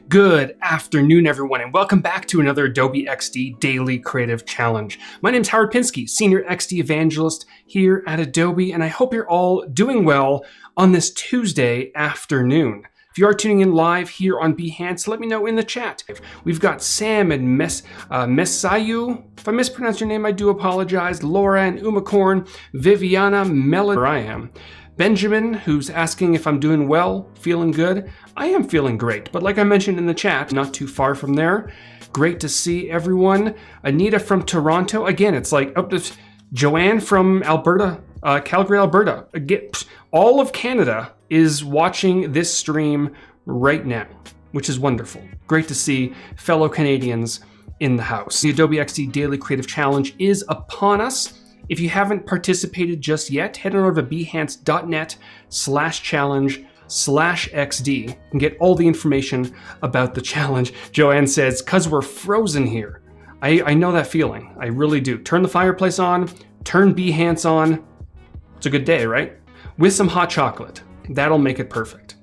Good afternoon, everyone, and welcome back to another Adobe XD Daily Creative Challenge. My name is Howard Pinsky, Senior XD Evangelist here at Adobe, and I hope you're all doing well on this Tuesday afternoon. If you are tuning in live here on Behance, let me know in the chat. We've got Sam and Messayu. If I mispronounced your name, I do apologize. Laura and Umacorn, Viviana, Melody, where I am. Benjamin, who's asking if I'm doing well, feeling good. I am feeling great, but like I mentioned in the chat, not too far from there. Great to see everyone. Anita from Toronto. Again, it's like up to Joanne from Alberta, Calgary, Alberta. Again, all of Canada is watching this stream right now, which is wonderful. Great to see fellow Canadians in the house. The Adobe XD Daily Creative Challenge is upon us. If you haven't participated just yet, head on over to behance.net/challenge/XD and get all the information about the challenge. Joanne says, "'Cause we're frozen here." I know that feeling. I really do. Turn the fireplace on, turn Behance on. It's a good day, right? With some hot chocolate. That'll make it perfect.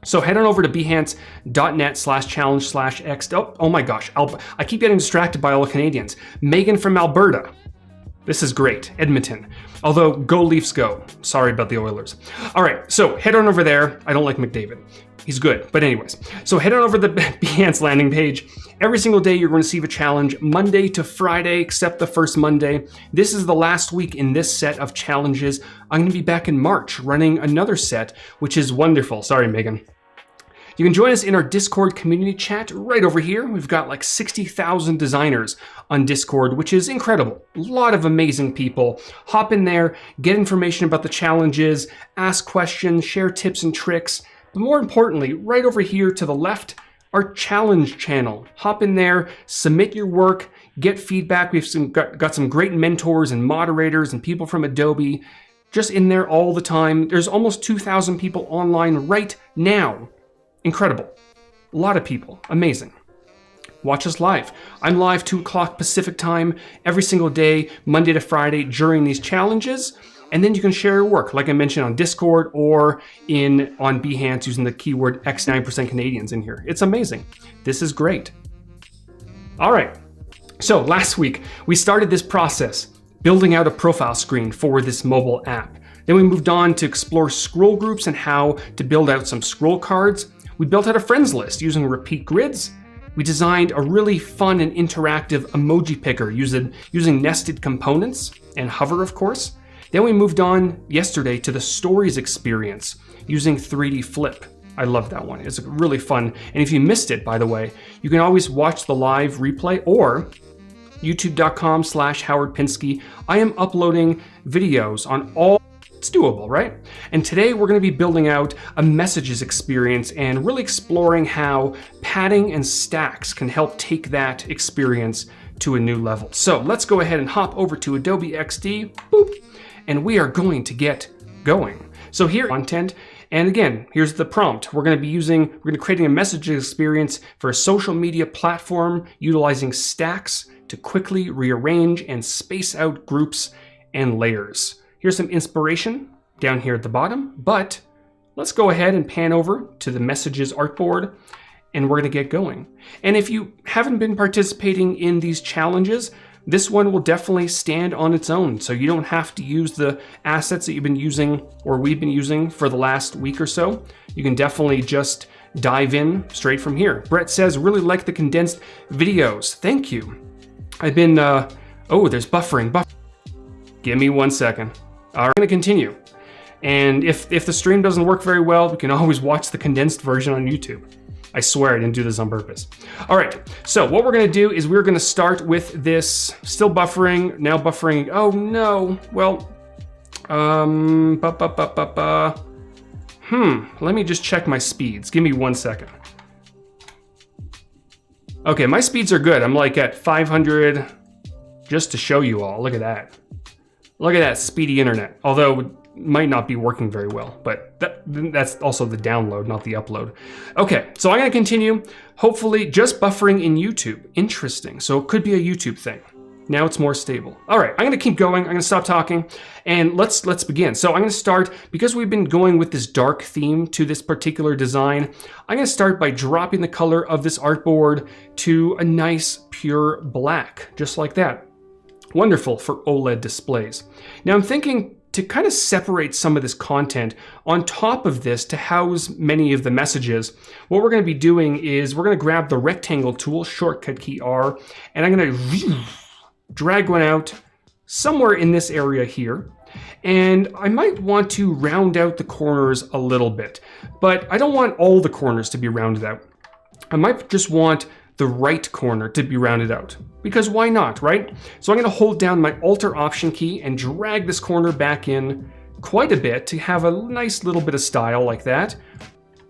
So head on over to behance.net/challenge/XD. Oh my gosh, I keep getting distracted by all the Canadians. Megan from Alberta. This is great. Edmonton. Although, go Leafs go. Sorry about the Oilers. All right, so head on over there. I don't like McDavid. He's good, but anyways. So head on over to the Behance landing page. Every single day you're going to receive a challenge, Monday to Friday, except the first Monday. This is the last week in this set of challenges. I'm going to be back in March running another set, which is wonderful. Sorry, Megan. You can join us in our Discord community chat right over here. We've got like 60,000 designers on Discord, which is incredible. A lot of amazing people. Hop in there, get information about the challenges, ask questions, share tips and tricks. But more importantly, right over here to the left, our challenge channel. Hop in there, submit your work, get feedback. We've got some great mentors and moderators and people from Adobe just in there all the time. There's almost 2,000 people online right now. Incredible. A lot of people. Amazing. Watch us live. I'm live 2 o'clock Pacific time every single day, Monday to Friday during these challenges. And then you can share your work, like I mentioned on Discord or on Behance using the keyword X9% Canadians in here. It's amazing. This is great. All right. So last week, we started this process, building out a profile screen for this mobile app. Then we moved on to explore scroll groups and how to build out some scroll cards. We built out a friends list using repeat grids. We designed a really fun and interactive emoji picker using nested components and hover, of course. Then we moved on yesterday to the stories experience using 3D flip. I love that one. It's really fun. And if you missed it, by the way, you can always watch the live replay or youtube.com/Howard Pinsky. I am uploading videos on all. It's doable, right? And today we're going to be building out a messages experience and really exploring how padding and stacks can help take that experience to a new level. So let's go ahead and hop over to Adobe XD, boop, and we are going to get going. So here, content, and again, here's the prompt. We're going to be creating a messaging experience for a social media platform utilizing stacks to quickly rearrange and space out groups and layers. Here's some inspiration down here at the bottom, but let's go ahead and pan over to the messages artboard and we're gonna get going. And if you haven't been participating in these challenges, this one will definitely stand on its own. So you don't have to use the assets that you've been using or we've been using for the last week or so. You can definitely just dive in straight from here. Brett says, really like the condensed videos. Thank you. I've been, oh, there's buffering. Give me 1 second. We're going to continue. And if the stream doesn't work very well, we can always watch the condensed version on YouTube. I swear I didn't do this on purpose. All right, so what we're going to do is we're going to start with this, still buffering, now buffering. Oh no, well, let me just check my speeds. Give me 1 second. Okay, my speeds are good. I'm like at 500, just to show you all. Look at that. Look at that speedy internet, although it might not be working very well, but that's also the download, not the upload. Okay, so I'm gonna continue, hopefully just buffering in YouTube. Interesting, so it could be a YouTube thing. Now it's more stable. All right, I'm gonna keep going. I'm gonna stop talking and let's begin. So I'm gonna start, because we've been going with this dark theme to this particular design, I'm gonna start by dropping the color of this artboard to a nice pure black, just like that. Wonderful for OLED displays. Now I'm thinking to kind of separate some of this content on top of this to house many of the messages. What we're going to be doing is we're going to grab the rectangle tool, shortcut key R, and I'm going to drag one out somewhere in this area here. And I might want to round out the corners a little bit, but I don't want all the corners to be rounded out. I might just want the right corner to be rounded out, because why not, right? So I'm going to hold down my Alt Option key and drag this corner back in quite a bit to have a nice little bit of style like that.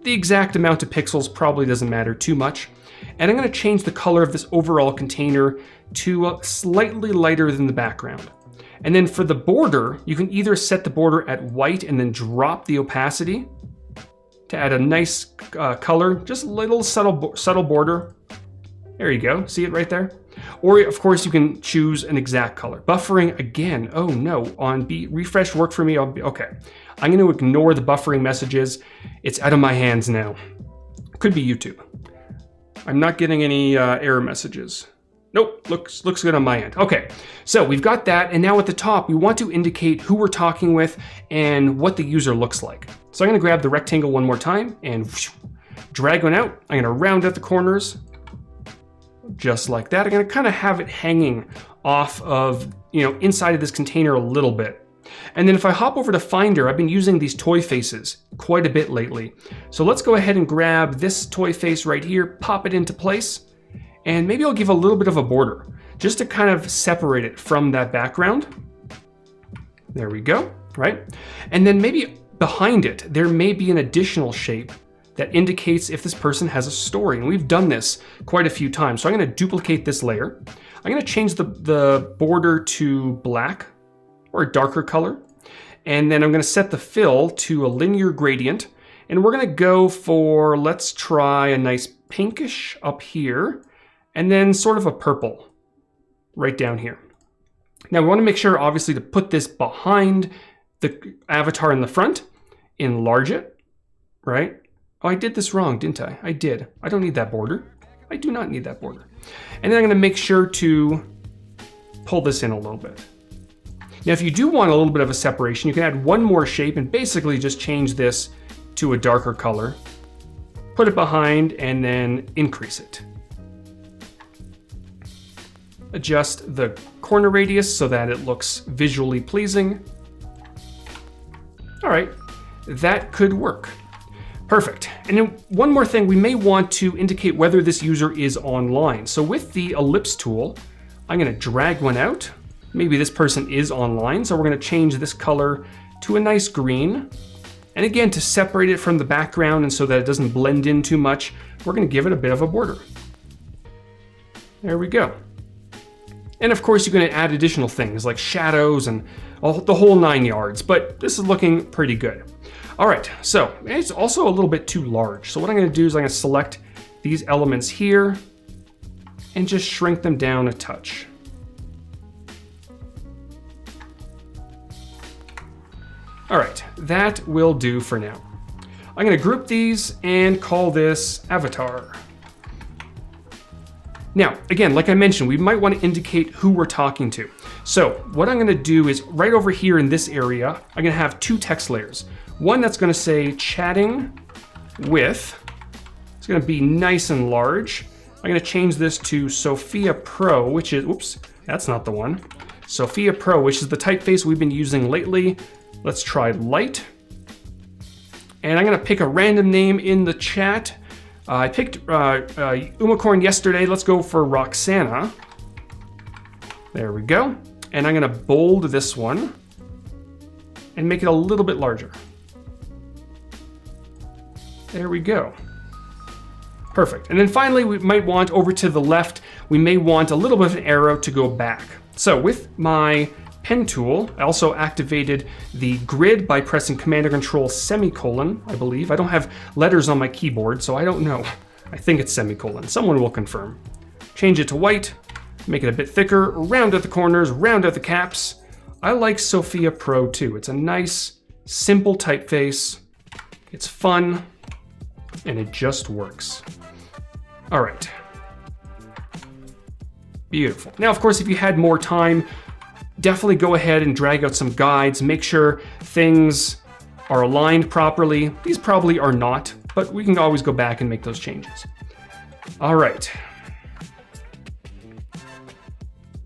The exact amount of pixels probably doesn't matter too much. And I'm going to change the color of this overall container to slightly lighter than the background. And then for the border, you can either set the border at white and then drop the opacity to add a nice color, just a little subtle border. There you go, see it right there? Or of course you can choose an exact color. Buffering again, oh no, on refresh worked for me, okay. I'm gonna ignore the buffering messages. It's out of my hands now. Could be YouTube. I'm not getting any error messages. Nope, looks good on my end. Okay, so we've got that, and now at the top, we want to indicate who we're talking with and what the user looks like. So I'm gonna grab the rectangle one more time and drag one out. I'm gonna round out the corners, just like that. I'm gonna kind of have it hanging off of, inside of this container a little bit. And then if I hop over to Finder, I've been using these toy faces quite a bit lately. So let's go ahead and grab this toy face right here, pop it into place, and maybe I'll give a little bit of a border just to kind of separate it from that background. There we go, right? And then maybe behind it, there may be an additional shape that indicates if this person has a story. And we've done this quite a few times. So I'm gonna duplicate this layer. I'm gonna change the border to black or a darker color. And then I'm gonna set the fill to a linear gradient. And we're gonna go for, let's try a nice pinkish up here, and then sort of a purple right down here. Now we wanna make sure, obviously, to put this behind the avatar in the front, enlarge it, right? Oh, I did this wrong, didn't I? I did. I don't need that border. I do not need that border. And then I'm gonna make sure to pull this in a little bit. Now, if you do want a little bit of a separation, you can add one more shape and basically just change this to a darker color, put it behind, and then increase it. Adjust the corner radius so that it looks visually pleasing. All right, that could work. Perfect. And then one more thing, we may want to indicate whether this user is online. So with the ellipse tool, I'm gonna drag one out. Maybe this person is online, so we're gonna change this color to a nice green. And again, to separate it from the background and so that it doesn't blend in too much, we're gonna give it a bit of a border. There we go. And of course, you're gonna add additional things like shadows and the whole 9 yards, but this is looking pretty good. All right, so it's also a little bit too large. So what I'm gonna do is I'm gonna select these elements here and just shrink them down a touch. All right, that will do for now. I'm gonna group these and call this avatar. Now, again, like I mentioned, we might want to indicate who we're talking to. So what I'm gonna do is right over here in this area, I'm gonna have two text layers. One that's gonna say chatting with, it's gonna be nice and large. I'm gonna change this to Sophia Pro, which is, oops, that's not the one. Sophia Pro, which is the typeface we've been using lately. Let's try light. And I'm gonna pick a random name in the chat. I picked Umacorn yesterday. Let's go for Roxana. There we go. And I'm gonna bold this one and make it a little bit larger. There we go. Perfect. And then finally, we might want over to the left, we may want a little bit of an arrow to go back. So with my pen tool, I also activated the grid by pressing Command or Control semicolon, I believe. I don't have letters on my keyboard, so I don't know. I think it's semicolon. Someone will confirm. Change it to white. Make it a bit thicker, round out the corners, round out the caps. I like Sophia Pro too. It's a nice, simple typeface. It's fun, and it just works. All right. Beautiful. Now, of course, if you had more time, definitely go ahead and drag out some guides. Make sure things are aligned properly. These probably are not, but we can always go back and make those changes. All right.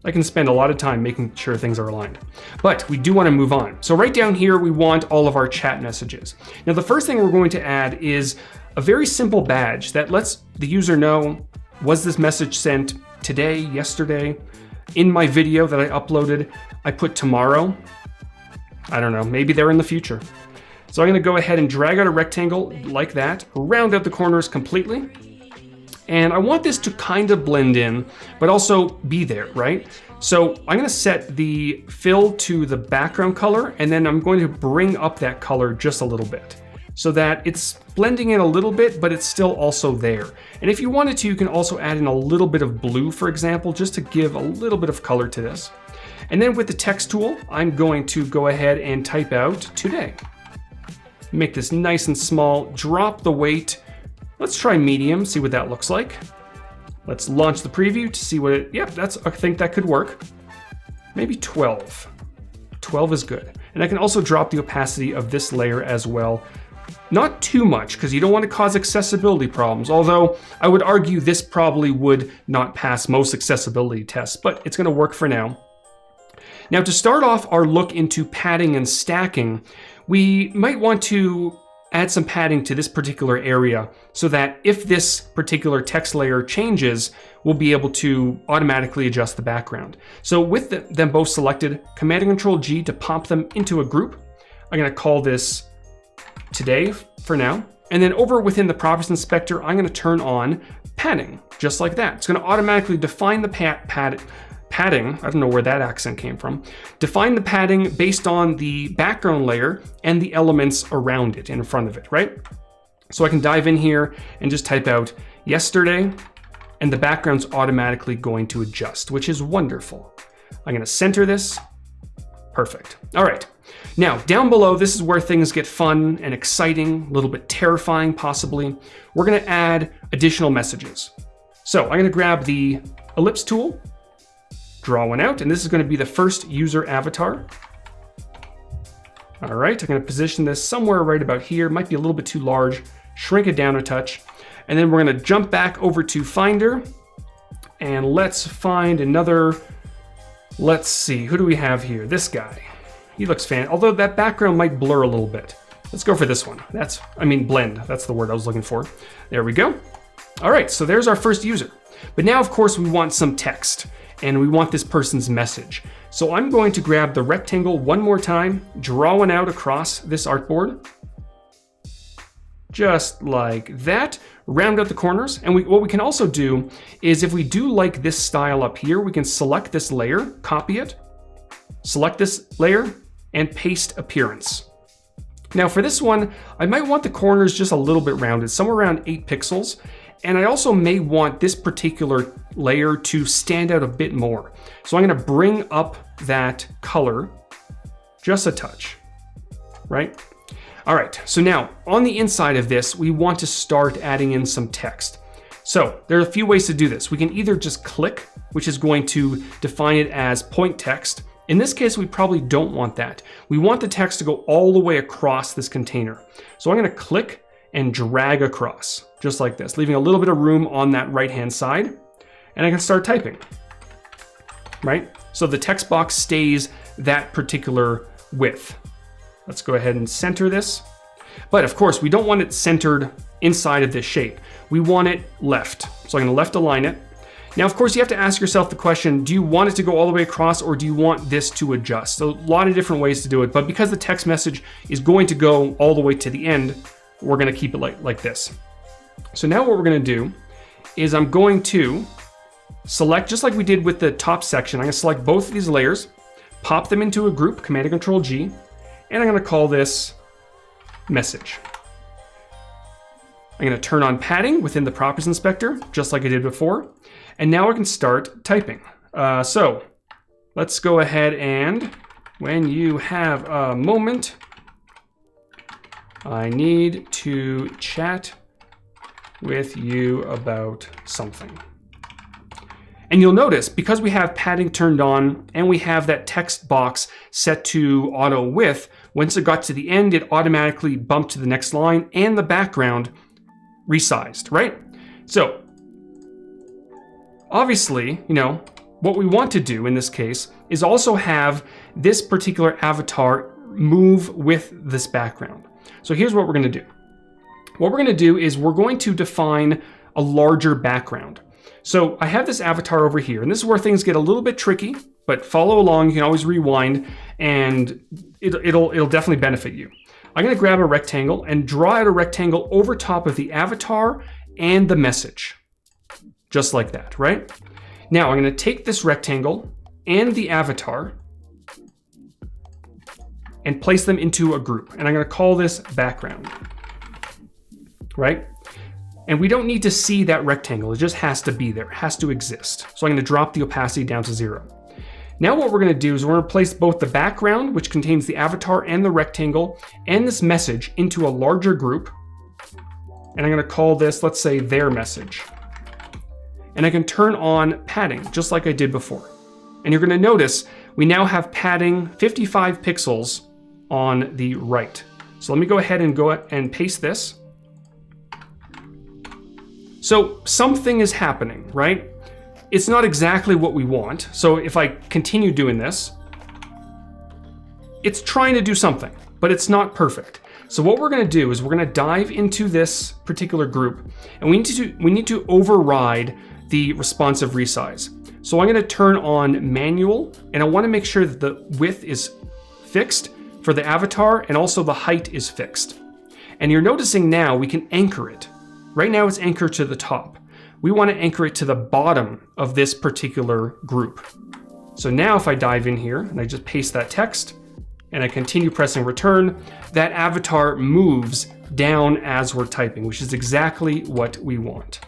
I can spend a lot of time making sure things are aligned, but we do want to move on. So right down here, we want all of our chat messages. Now, the first thing we're going to add is a very simple badge that lets the user know, was this message sent today, yesterday? In my video that I uploaded, I put tomorrow. I don't know, maybe they're in the future. So I'm gonna go ahead and drag out a rectangle like that, round out the corners completely. And I want this to kind of blend in, but also be there, right? So I'm gonna set the fill to the background color, and then I'm going to bring up that color just a little bit so that it's blending in a little bit, but it's still also there. And if you wanted to, you can also add in a little bit of blue, for example, just to give a little bit of color to this. And then with the text tool, I'm going to go ahead and type out today. Make this nice and small, drop the weight. Let's try medium, see what that looks like. Let's launch the preview to see what it, yep, I think that could work. Maybe 12. 12 is good. And I can also drop the opacity of this layer as well. Not too much, because you don't want to cause accessibility problems, although I would argue this probably would not pass most accessibility tests, but it's going to work for now. Now, to start off our look into padding and stacking, we might want to add some padding to this particular area so that if this particular text layer changes, we'll be able to automatically adjust the background. So with them both selected, Command and Control G to pop them into a group. I'm going to call this today for now. And then over within the Properties Inspector, I'm going to turn on padding, just like that. It's going to automatically define the padding. I don't know where that accent came from. Define the padding based on the background layer and the elements around it, in front of it, right? So I can dive in here and just type out yesterday, and the background's automatically going to adjust, which is wonderful. I'm going to center this. Perfect. All right. Now, down below, this is where things get fun and exciting, a little bit terrifying, possibly. We're going to add additional messages. So I'm going to grab the ellipse tool, draw one out, and this is going to be the first user avatar. All right, I'm going to position this somewhere right about here. Might be a little bit too large. Shrink it down a touch. And then we're going to jump back over to Finder, and let's find another. Let's see, who do we have here? This guy. He looks although that background might blur a little bit. Let's go for this one. Blend. That's the word I was looking for. There we go. All right, so there's our first user. But now, of course, we want some text, and we want this person's message. So I'm going to grab the rectangle one more time, draw one out across this artboard. Just like that. Round out the corners. And what we can also do is, if we do like this style up here, we can select this layer, copy it, select this layer, and paste appearance. Now for this one, I might want the corners just a little bit rounded, somewhere around 8 pixels. And I also may want this particular layer to stand out a bit more. So I'm going to bring up that color just a touch, right? All right, so now on the inside of this, we want to start adding in some text. So there are a few ways to do this. We can either just click, which is going to define it as point text. In this case, we probably don't want that. We want the text to go all the way across this container. So I'm going to click and drag across, just like this, leaving a little bit of room on that right-hand side. And I can start typing, right? So the text box stays that particular width. Let's go ahead and center this. But of course, we don't want it centered inside of this shape. We want it left. So I'm going to left align it. Now, of course, you have to ask yourself the question, do you want it to go all the way across, or do you want this to adjust? So a lot of different ways to do it. But because the text message is going to go all the way to the end, we're going to keep it like this. So now what we're going to do is I'm going to select, just like we did with the top section, I'm going to select both of these layers, pop them into a group, Command and Control G, and I'm going to call this message. I'm going to turn on padding within the Properties Inspector, just like I did before. And now I can start typing. So let's go ahead and when you have a moment, I need to chat with you about something. And you'll notice because we have padding turned on and we have that text box set to auto width, once it got to the end, it automatically bumped to the next line and the background resized, right? So obviously, you know, what we want to do in this case is also have this particular avatar move with this background. So here's what we're going to do. What we're going to do is we're going to define a larger background. So I have this avatar over here, and this is where things get a little bit tricky, but follow along. You can always rewind, and it'll definitely benefit you. I'm going to grab a rectangle and draw out a rectangle over top of the avatar and the message, just like that, right? Now I'm going to take this rectangle and the avatar and place them into a group, and I'm going to call this background, right? And we don't need to see that rectangle. It just has to be there. It has to exist. So I'm going to drop the opacity down to 0. Now what we're going to do is we're going to place both the background, which contains the avatar and the rectangle, and this message into a larger group. And I'm going to call this, let's say, their message. And I can turn on padding, just like I did before. And you're going to notice we now have padding 55 pixels on the right. So let me go ahead and paste this. So something is happening, right? It's not exactly what we want. So if I continue doing this, it's trying to do something, but it's not perfect. So what we're going to do is we're going to dive into this particular group, and we need to override the responsive resize. So I'm going to turn on manual, and I want to make sure that the width is fixed for the avatar and also the height is fixed. And you're noticing now we can anchor it. Right now it's anchored to the top. We want to anchor it to the bottom of this particular group. So now if I dive in here and I just paste that text and I continue pressing return, that avatar moves down as we're typing, which is exactly what we want.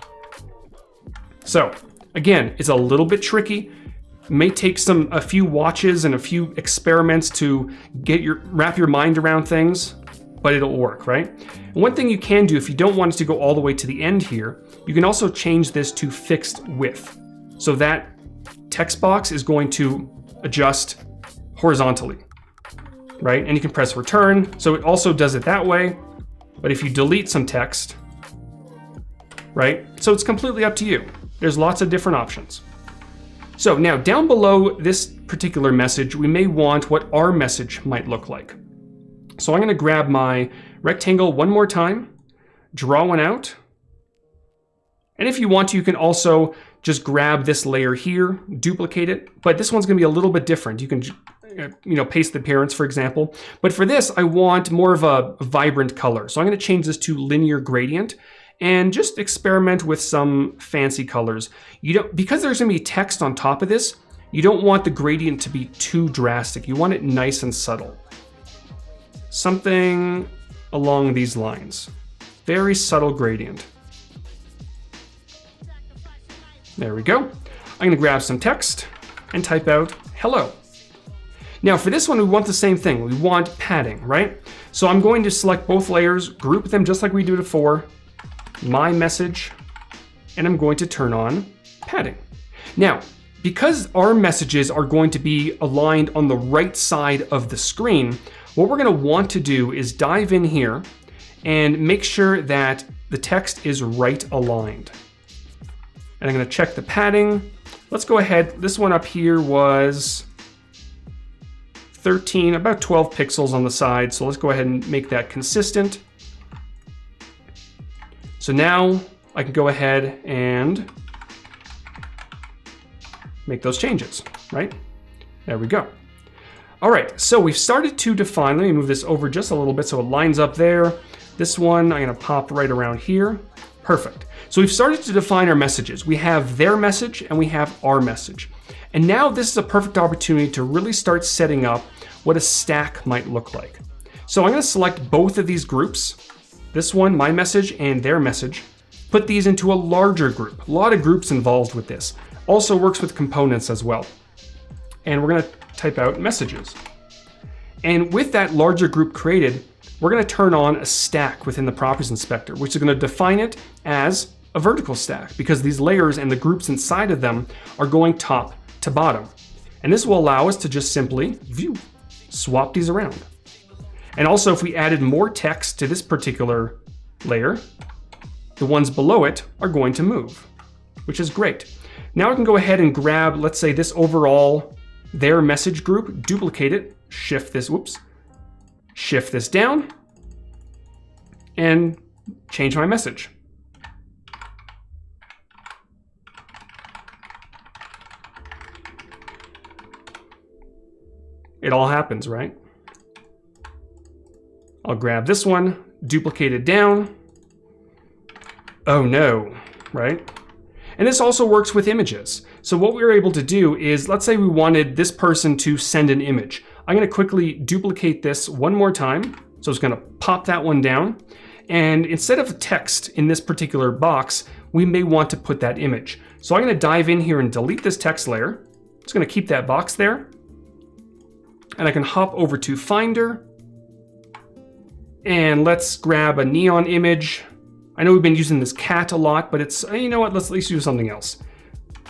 So again, it's a little bit tricky. It may take a few watches and a few experiments to wrap your mind around things, but it'll work, right? And one thing you can do if you don't want it to go all the way to the end here, you can also change this to fixed width. So that text box is going to adjust horizontally, right? And you can press return. So it also does it that way. But if you delete some text, right? So it's completely up to you. There's lots of different options. So now down below this particular message, we may want what our message might look like. So I'm going to grab my rectangle one more time, draw one out. And if you want to, you can also just grab this layer here, duplicate it. But this one's going to be a little bit different. You can, paste the appearance, for example. But for this, I want more of a vibrant color. So I'm going to change this to linear gradient and just experiment with some fancy colors. Because there's going to be text on top of this, you don't want the gradient to be too drastic. You want it nice and subtle. Something along these lines. Very subtle gradient. There we go. I'm going to grab some text and type out hello. Now for this one, we want the same thing. We want padding, right? So I'm going to select both layers, group them just like we did before, my message, and I'm going to turn on padding. Now, because our messages are going to be aligned on the right side of the screen, what we're going to want to do is dive in here and make sure that the text is right aligned. And I'm going to check the padding. Let's go ahead. This one up here was 13, about 12 pixels on the side. So let's go ahead and make that consistent. So now I can go ahead and make those changes, right? There we go. All right, so we've started to define, let me move this over just a little bit so it lines up there. This one, I'm gonna pop right around here. Perfect. So we've started to define our messages. We have their message and we have our message. And now this is a perfect opportunity to really start setting up what a stack might look like. So I'm gonna select both of these groups, this one, my message, and their message, put these into a larger group. A lot of groups involved with this. Also works with components as well. And we're going to type out messages. And with that larger group created, we're going to turn on a stack within the properties inspector, which is going to define it as a vertical stack because these layers and the groups inside of them are going top to bottom. And this will allow us to just simply swap these around. And also, if we added more text to this particular layer, the ones below it are going to move, which is great. Now I can go ahead and grab, let's say, this overall their message group, duplicate it, shift this down, and change my message. It all happens, right? I'll grab this one, duplicate it down. Oh no, right? And this also works with images. So what we were able to do is, let's say we wanted this person to send an image. I'm going to quickly duplicate this one more time. So it's going to pop that one down. And instead of text in this particular box, we may want to put that image. So I'm going to dive in here and delete this text layer. It's going to keep that box there. And I can hop over to Finder. And let's grab a neon image. I know we've been using this cat a lot, but it's, you know what, let's at least use something else.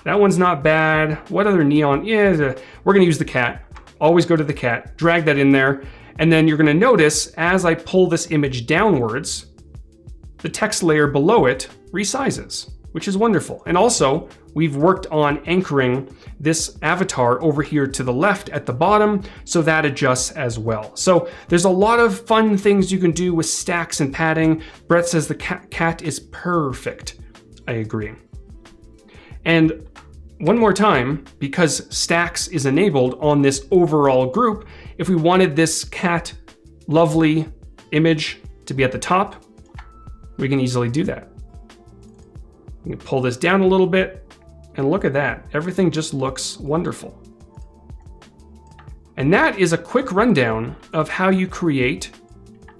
That one's not bad. What other neon is? We're gonna use the cat. Always go to the cat, drag that in there, and then you're gonna notice as I pull this image downwards, the text layer below it resizes, which is wonderful. And also, we've worked on anchoring this avatar over here to the left at the bottom, so that adjusts as well. So there's a lot of fun things you can do with stacks and padding. Brett says the cat is perfect. I agree. And one more time, because stacks is enabled on this overall group, if we wanted this cat lovely image to be at the top, we can easily do that. We can pull this down a little bit, and look at that. Everything just looks wonderful. And that is a quick rundown of how you create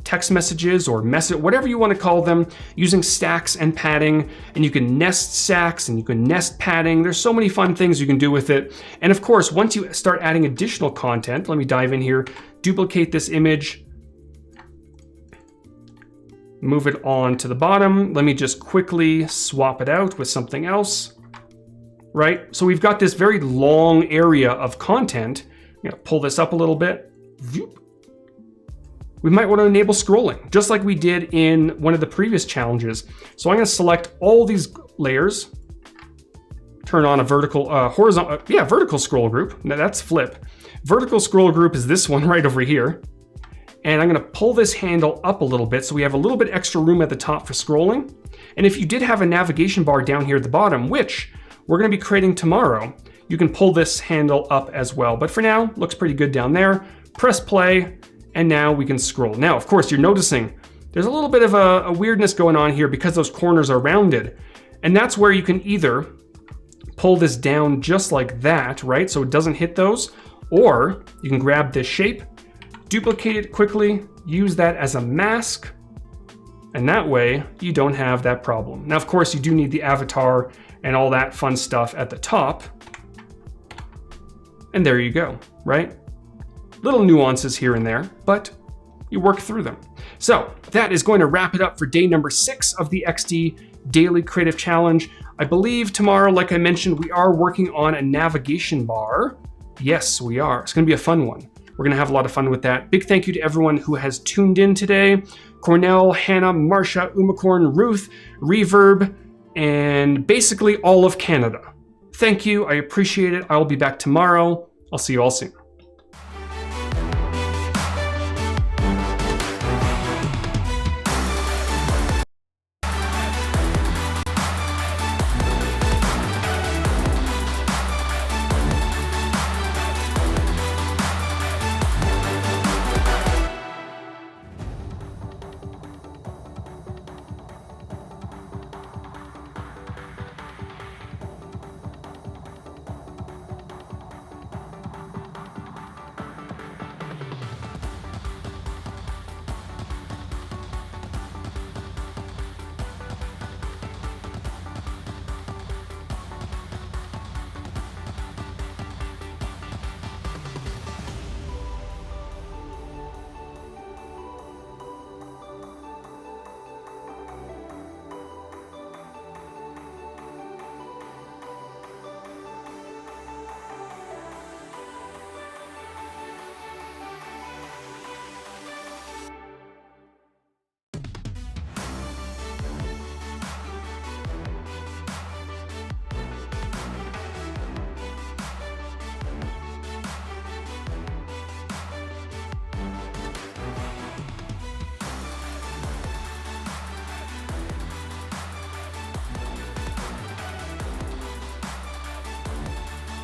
text messages or whatever you want to call them, using stacks and padding. And you can nest stacks and you can nest padding. There's so many fun things you can do with it. And of course, once you start adding additional content, let me dive in here, duplicate this image, move it on to the bottom. Let me just quickly swap it out with something else, right? So we've got this very long area of content. I'm gonna pull this up a little bit. We might want to enable scrolling, just like we did in one of the previous challenges. So I'm gonna select all these layers, turn on a vertical, vertical scroll group. Now that's flip. Vertical scroll group is this one right over here. And I'm gonna pull this handle up a little bit so we have a little bit extra room at the top for scrolling. And if you did have a navigation bar down here at the bottom, which we're gonna be creating tomorrow, you can pull this handle up as well. But for now, looks pretty good down there. Press play, and now we can scroll. Now, of course, you're noticing there's a little bit of a weirdness going on here because those corners are rounded. And that's where you can either pull this down just like that, right? So it doesn't hit those, or you can grab this shape, duplicate it quickly, use that as a mask, and that way you don't have that problem. Now, of course, you do need the avatar and all that fun stuff at the top. And there you go, right? Little nuances here and there, but you work through them. So that is going to wrap it up for day number 6 of the XD Daily Creative Challenge. I believe tomorrow, like I mentioned, we are working on a navigation bar. Yes, we are. It's going to be a fun one. We're going to have a lot of fun with that. Big thank you to everyone who has tuned in today. Cornell, Hannah, Marsha, Umacorn, Ruth, Reverb, and basically all of Canada. Thank you. I appreciate it. I will be back tomorrow. I'll see you all soon.